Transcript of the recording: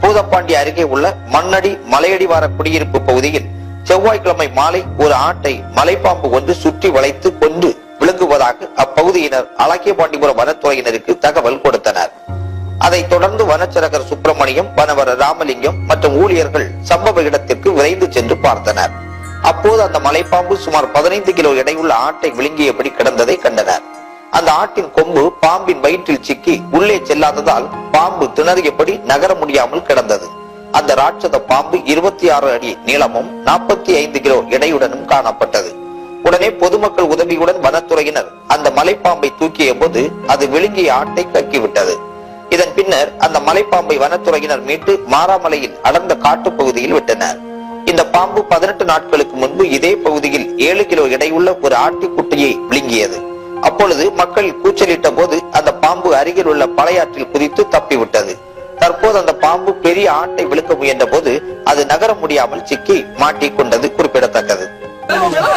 பூதப்பாண்டி அருகே உள்ள மண்ணடி மலையடிவார குடியிருப்பு பகுதியில் செவ்வாய்க்கிழமை மாலை ஒரு ஆட்டை மலைப்பாம்பு ஒன்று சுற்றி வளைத்து கொண்டு விழுங்குவதாக அப்பகுதியினர் அலக்கியபாண்டிபுரம் வனத்துறையினருக்கு தகவல் கொடுத்தனர். அதைத் தொடர்ந்து வனச்சரகர் சுப்பிரமணியம், வனவர் ராமலிங்கம் மற்றும் ஊழியர்கள் சம்பவ இடத்திற்கு விரைந்து சென்று பார்த்தனர். அப்போது அந்த மலைப்பாம்பு சுமார் 15 கிலோ எடையுள்ள ஆட்டை விழுங்கியபடி கிடந்ததை கண்டனர். அந்த ஆட்டின் கொம்பு பாம்பின் வயிற்றில் சிக்கி உள்ளே செல்லாததால் பாம்பு திணறியபடி நகர முடியாமல் கிடந்தது. அந்த ராட்சத பாம்பு 26 அடி நீளமும் 45 கிலோ எடையுடனும் காணப்பட்டது. உடனே பொதுமக்கள் உதவியுடன் வனத்துறையினர் அந்த மலைப்பாம்பை தூக்கிய போது அது விழுங்கிய ஆட்டை கக்கிவிட்டது. இதன் பின்னர் அந்த மலைப்பாம்பை வனத்துறையினர் மீட்டு மாராமலையில் அடர்ந்த காட்டு பகுதியில் விட்டனர். இந்த பாம்பு 18 நாட்களுக்கு முன்பு இதே பகுதியில் 7 கிலோ எடையுள்ள ஒரு ஆட்டுக்குட்டியை விழுங்கியது. அப்பொழுது மக்கள் கூச்சலிட்ட போது அந்த பாம்பு அருகில் உள்ள பழையாற்றில் குதித்து தப்பிவிட்டது. தற்போது அந்த பாம்பு பெரிய ஆட்டை விழுக்க முயன்ற போது அது நகர முடியாமல் சிக்கி மாட்டிக்கொண்டது குறிப்பிடத்தக்கது. கொஞ்சம்